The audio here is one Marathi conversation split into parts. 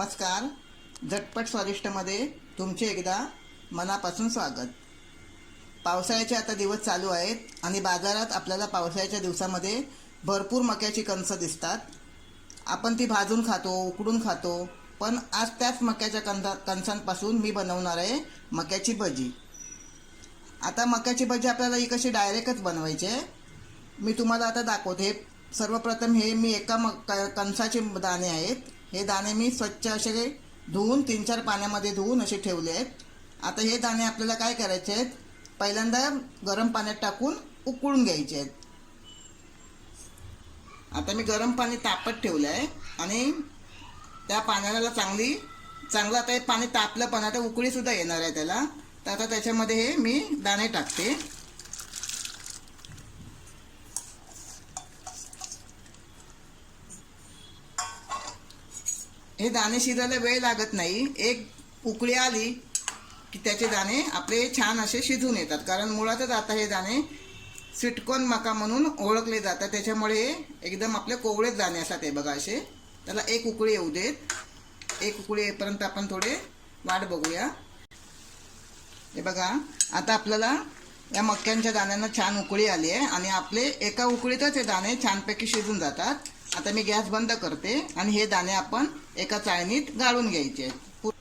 नमस्कार. झटपट स्वादिष्टमध्ये तुमचे एकदा मनापासून स्वागत. पावसाळ्याचे आता दिवस चालू आहेत आणि बाजारात आपल्याला पावसाळ्याच्या दिवसामध्ये भरपूर मक्याची कणसं दिसतात. आपण ती भाजून खातो, उकडून खातो, पण आज त्याच मक्याच्या कणसांपासून मी बनवणार आहे मक्याची भजी. आता मक्याची भजी आपल्याला ही कशी डायरेक्टच बनवायची आहे मी तुम्हाला आता दाखवते. सर्वप्रथम हे मी एका कणसाचे दाणे आहेत. हे दाणे मी स्वच्छ असे धुवून 3-4 पाण्यामध्ये धुवून असे ठेवले आहेत. आता हे दाणे आपल्याला काय करायचे आहेत, पहिल्यांदा गरम पाण्यात टाकून उकळून घ्यायचे आहेत. आता मी गरम पाणी तापत ठेवलं आहे आणि त्या पाण्याला चांगलं आता हे पाणी तापलं, पण आता उकळीसुद्धा येणार आहे त्याला. तर आता त्याच्यामध्ये हे मी दाणे टाकते. हे दाणे शिजायला वेळ लागत नाही. एक उकळी आली की त्याचे दाणे आपले छान असे शिजून येतात, कारण मुळातच आता हे दाणे स्वीटकॉर्न मका म्हणून ओळखले जातात. त्याच्यामुळे एकदम आपले कोवळेच दाणे असतात. हे बघा असे. त्याला एक उकळी येऊ देत. एक उकळी येईपर्यंत आपण थोडे वाट बघूया. हे बघा, आता आपल्याला या मक्यांच्या दाण्यांना छान उकळी आली आहे आणि आपले एका उकळीतच हे दाणे छानपैकी शिजून जातात. आता मी गॅस बंद करते आणि हे दाणे आपण एका चाळणीत गाळून घ्यायचे आहेत.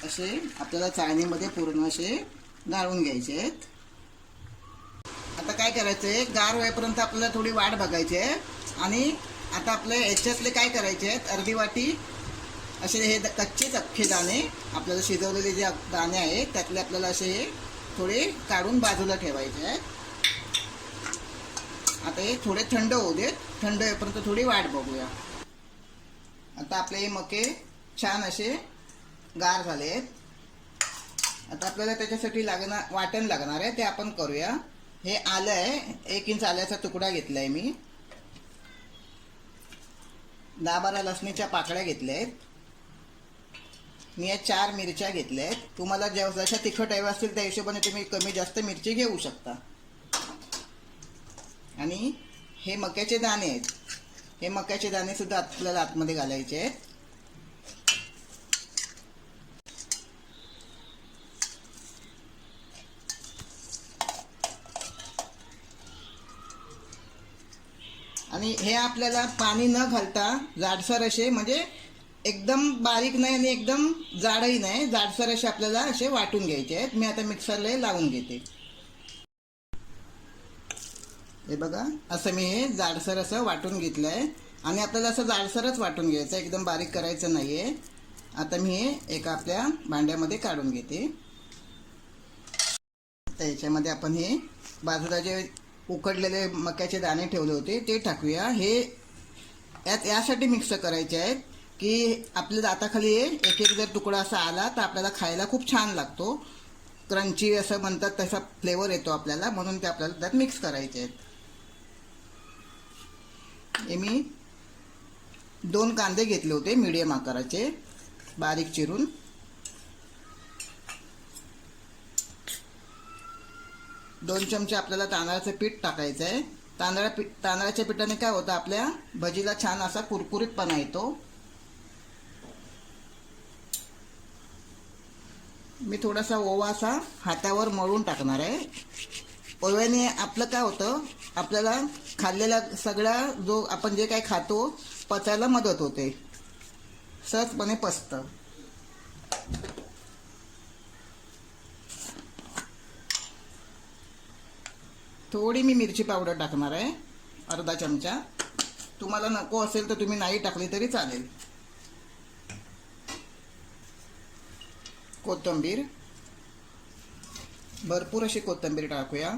असे आपल्याला चाळणीमध्ये पूर्ण असे गाळून घ्यायचे आहेत. आता काय करायचं आहे, गार होईपर्यंत आपल्याला थोडी वाट बघायची आहे. आणि आता आपल्या याच्यातले काय करायचे आहेत, अर्धी वाटी असे हे कच्चेच अख्खे दाणे, आपल्याला शिजवलेले जे दाणे आहेत त्यातले आपल्याला असे हे थोडे काढून बाजूला ठेवायचे आहेत. आता हे थोडे थंड होऊ देत. थंड होईपर्यंत थोडी वाट बघूया. आता आपले हे मके छान असे गार झाले आहेत. आता आपल्याला त्याच्यासाठी वाटण लागणार आहे, ते आपण करूया. हे आलं आहे, 1 इंच आल्याचा तुकडा घेतला आहे मी. 10-12 लसणीच्या पाकळ्या घेतल्या आहेत. मी या 4 मिरच्या घेतल्या आहेत. तुम्हाला जशा तिखट हव्या असतील त्या हिशोबाने तुम्ही कमी जास्त मिरची घेऊ शकता. आणि हे मक्याचे दाणे आहेत. हे मक्याचे दाणे सुद्धा आपल्याला आतमध्ये घालायचे आहेत. आणि हे आपल्याला पाणी न घालता जाडसर असे, म्हणजे एकदम बारीक नाही आणि एकदम जाडही नाही, जाडसर असे आपल्याला असे वाटून घ्यायचे आहेत. मी आता मिक्सरला लावून घेते. हे बघा, असं मी हे जाडसर असं वाटून घेतलं आहे. आणि आपल्याला असं जाडसरच वाटून घ्यायचं, एकदम बारीक करायचं नाही आहे. आता मी हे एका आपल्या भांड्यामध्ये काढून घेते. तर याच्यामध्ये आपण हे बाजूला जे उकडलेले मक्याचे दाणे ठेवले होते ते टाकूया. हे यासाठी मिक्स करायचे आहेत की आपल्या दाताखाली एक जर तुकडा असा आला तर आपल्याला खायला खूप छान लागतो. क्रंची असं म्हणतात, तसा फ्लेवर येतो आपल्याला, म्हणून ते आपल्याला त्यात मिक्स करायचे आहेत. हे मी 2 कांदे घेतले होते मीडियम आकाराचे, बारीक चिरून. दोन चमचे आपल्याला तांदळाचं पीठ टाकायचं आहे. तांदळाच्या पिठाने काय होतं, आपल्या भजीला छान असा कुरकुरीतपणा येतो. मी थोडासा ओवा असा हातावर मळून टाकणार आहे. ओव्याने आपलं काय होतं, आपल्याला खाल्लेला सगळा जो आपण जे काही खातो पचायला मदत होते, सहजपणे पचतं. थोडी मी मिरची पावडर टाकणार आहे, अर्धा चमचा. तुम्हाला नको असेल तर तुम्ही नाही टाकली तरी चालेल. कोथिंबीर, भरपूर अशी कोथिंबीर टाकूया.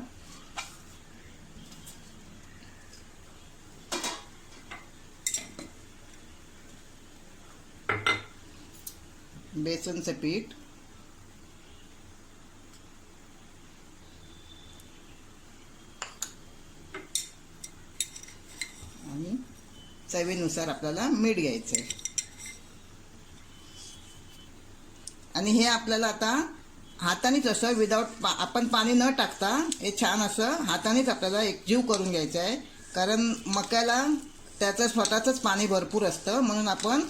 बेसनचं पीठ, आणि चवीनुसार आपल्याला मीठ घ्यायचं आहे. आणि हे आपल्याला आता हातानेच असं विदाउट आपण पाणी न टाकता हे छान असं हातानेच आपल्याला एकजीव करून घ्यायचं आहे. कारण मक्याला त्याचं स्वतःचंच पाणी भरपूर असतं, म्हणून आपण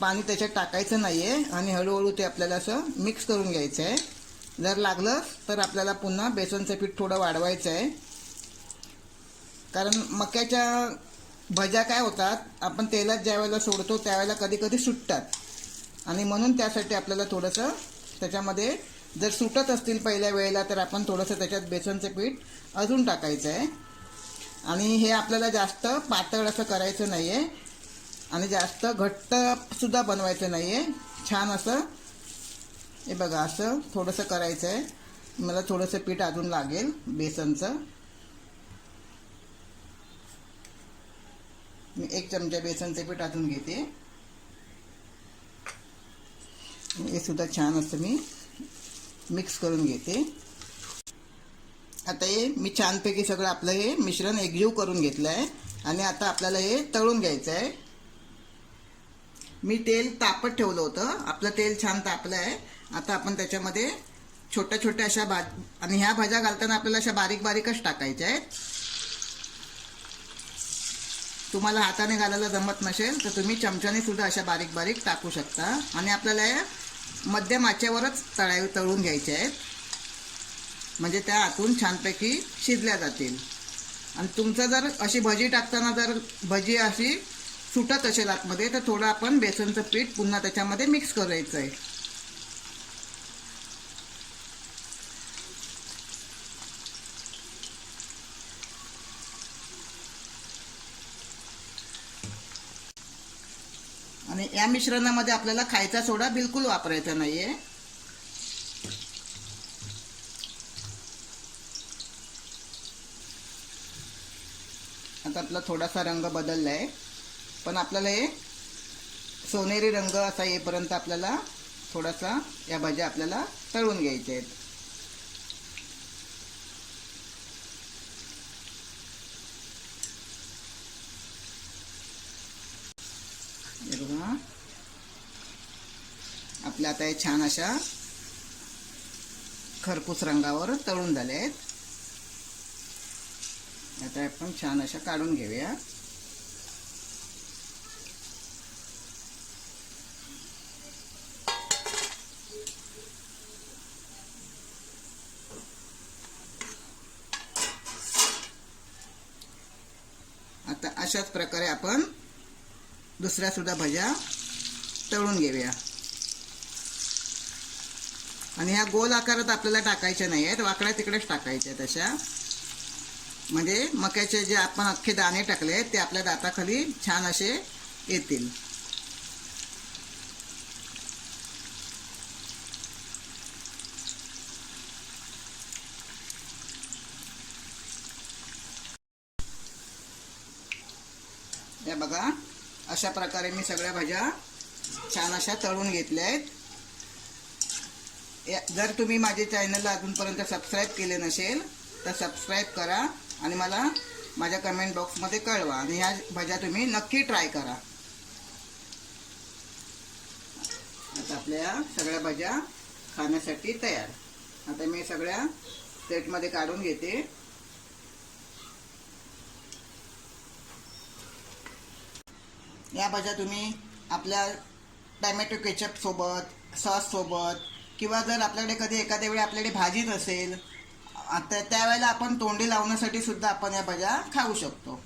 पाणी त्याच्यात टाकायचं नाही आहे आणि हळूहळू ते आपल्याला असं मिक्स करून घ्यायचं आहे. जर लागलं तर आपल्याला पुन्हा बेसनचं पीठ थोडं वाढवायचं आहे, कारण मक्याच्या भज्या काय होतात, आपण तेलात ज्या वेळेला सोडतो त्यावेळेला कधी कधी सुटतात आणि म्हणून त्यासाठी आपल्याला थोडंसं त्याच्यामध्ये जर सुटत असतील पहिल्या वेळेला तर आपण थोडंसं त्याच्यात बेसनचं पीठ अजून टाकायचं आहे. आणि हे आपल्याला जास्त पातळ असं करायचं नाही आहे आणि जास्त घट्टसुद्धा बनवायचं नाही आहे. छान असं हे बघा असं थोडंसं करायचं आहे. मला थोडंसं पीठ अजून लागेल बेसनचं. मी 1 चमचा बेसनचे पीठ अजून घेते. हे सुद्धा छान असं मी मिक्स करून घेते. आता हे मी छानपैकी सगळं आपलं हे मिश्रण एकजीव करून घेतलं आहे आणि आता आपल्याला हे तळून घ्यायचं आहे. मी तेल तापत ठेवलं होतं, आपलं तेल छान तापलं आहे. आता आपण त्याच्यामध्ये छोट्या छोट्या अशा आणि ह्या भाज्या घालताना आपल्याला अशा बारीक बारीकच टाकायच्या आहेत. तुम्हाला हाताने घालायला जमत नसेल तर तुम्ही चमच्याने सुद्धा अशा बारीक बारीक टाकू शकता आणि आपल्याला मध्यम आचेवरच तळून घ्यायचे आहेत, म्हणजे त्या आतून छानपैकी शिजल्या जातील. आणि तुमचं जर अशी भजी टाकताना जर भजी अशी सुटत असेल आतमध्ये तर थोडं आपण बेसनचं पीठ पुन्हा त्याच्यामध्ये मिक्स करायचं आहे. आणि या मिश्रणामध्ये आपल्याला खायचा सोडा बिलकुल वापरायचा नाही आहे. आता आपला थोडासा रंग बदलला आहे, पण आपल्याला हे सोनेरी रंग असा येईपर्यंत आपल्याला थोडासा या भाज्या आपल्याला तळून घ्यायच्या आहेत. आपल्या आता हे छान अशा खरपूस रंगावर तळून झाले आहेत. आता आपण छान अशा काढून घेऊया. आता अशाच प्रकारे आपण दुसऱ्या सुद्धा भाज्या तळून घेऊया. आणि ह्या गोल आकारात आपल्याला टाकायच्या नाही आहेत, वाकड्या तिकडेच टाकायच्या आहेत अशा, म्हणजे मक्याचे जे आपण अख्खे दाणे टाकले आहेत ते आपल्या दाताखाली छान असे येतील. हे बघा अशा प्रकारे मी सगळ्या भाज्या छान अशा तळून घेतल्या आहेत. जर तुम्ही माझे चॅनलला अजूनपर्यंत सबस्क्राईब केले नसेल तर सबस्क्राईब करा आणि मला माझ्या कमेंट बॉक्समध्ये कळवा आणि ह्या भाज्या तुम्ही नक्की ट्राय करा. आता आपल्या सगळ्या भाज्या खाण्यासाठी तयार. आता मी सगळ्या प्लेटमध्ये काढून घेते. या भाज्या तुम्ही आपल्या टॅमॅटो केचप सोबत, सॉस सोबत, किंवा जर आपल्याकडे कधी एखाद्या वेळी आपल्याकडे भाजी नसेल आता त्यावेळेला आपण तोंडी लावण्यासाठी सुद्धा आपण या भाज्या खाऊ शकतो.